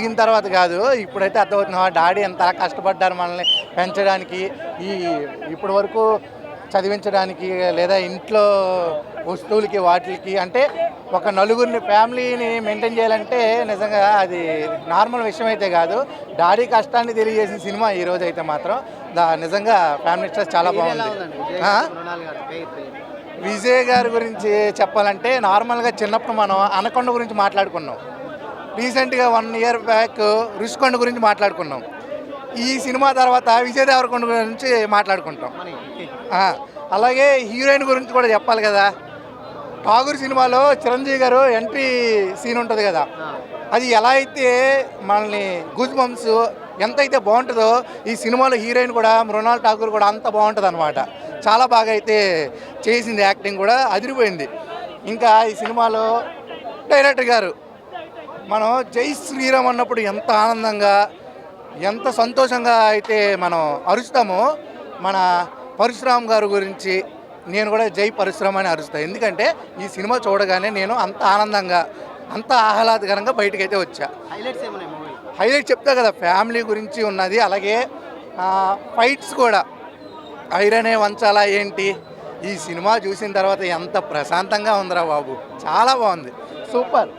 దిగిన తర్వాత కాదు, ఇప్పుడైతే అర్థమవుతుంది డాడీ ఎంత కష్టపడ్డారు మనల్ని పెంచడానికి, ఈ ఇప్పటి వరకు చదివించడానికి, లేదా ఇంట్లో వస్తువులకి వాటికి, అంటే ఒక నలుగురిని ఫ్యామిలీని మెయింటైన్ చేయాలంటే నిజంగా అది నార్మల్ విషయం అయితే కాదు. డాడీ కష్టాన్ని తెలియజేసిన సినిమా ఈ రోజు అయితే మాత్రం నిజంగా ఫ్యామిలీ స్ట్రెస్ చాలా బాగుంది. విజయ్ గారి గురించి చెప్పాలంటే నార్మల్గా చిన్నప్పుడు మనం అనకొండ గురించి మాట్లాడుకున్నాం, రీసెంట్గా 1 ఇయర్ బ్యాక్ రుషికొండ గురించి మాట్లాడుకున్నాం. ఈ సినిమా తర్వాత విజయ్ దేవరకొండ గురించి మాట్లాడుకుంటాం. అలాగే హీరోయిన్ గురించి కూడా చెప్పాలి కదా. ఠాగూర్ సినిమాలో చిరంజీవి గారు ఎంట్రీ సీన్ ఉంటుంది కదా, అది ఎలా అయితే మనల్ని గూజ్ బంప్స్ ఎంతైతే బాగుంటుందో ఈ సినిమాలో హీరోయిన్ కూడా మృణాల్ ఠాగూర్ కూడా అంత బాగుంటుంది అనమాట. చాలా బాగా అయితే చేసింది, యాక్టింగ్ కూడా అదిరిపోయింది. ఇంకా ఈ సినిమాలో డైరెక్టర్ గారు మనం జై శ్రీరామ్ అన్నప్పుడు ఎంత ఆనందంగా ఎంత సంతోషంగా అయితే మనం అరుస్తామో, మన పరశురామ్ గారి గురించి నేను కూడా జై పరశురామ్ అని అరుస్తాను. ఎందుకంటే ఈ సినిమా చూడగానే నేను అంత ఆనందంగా అంత ఆహ్లాదకరంగా బయటకు అయితే వచ్చా. హైలైట్ చెప్తా కదా, ఫ్యామిలీ గురించి ఉన్నది. అలాగే ఫైట్స్ కూడా ఐరనే వంచాలా ఏంటి, ఈ సినిమా చూసిన తర్వాత ఎంత ప్రశాంతంగా ఉందిరా బాబు, చాలా బాగుంది, సూపర్.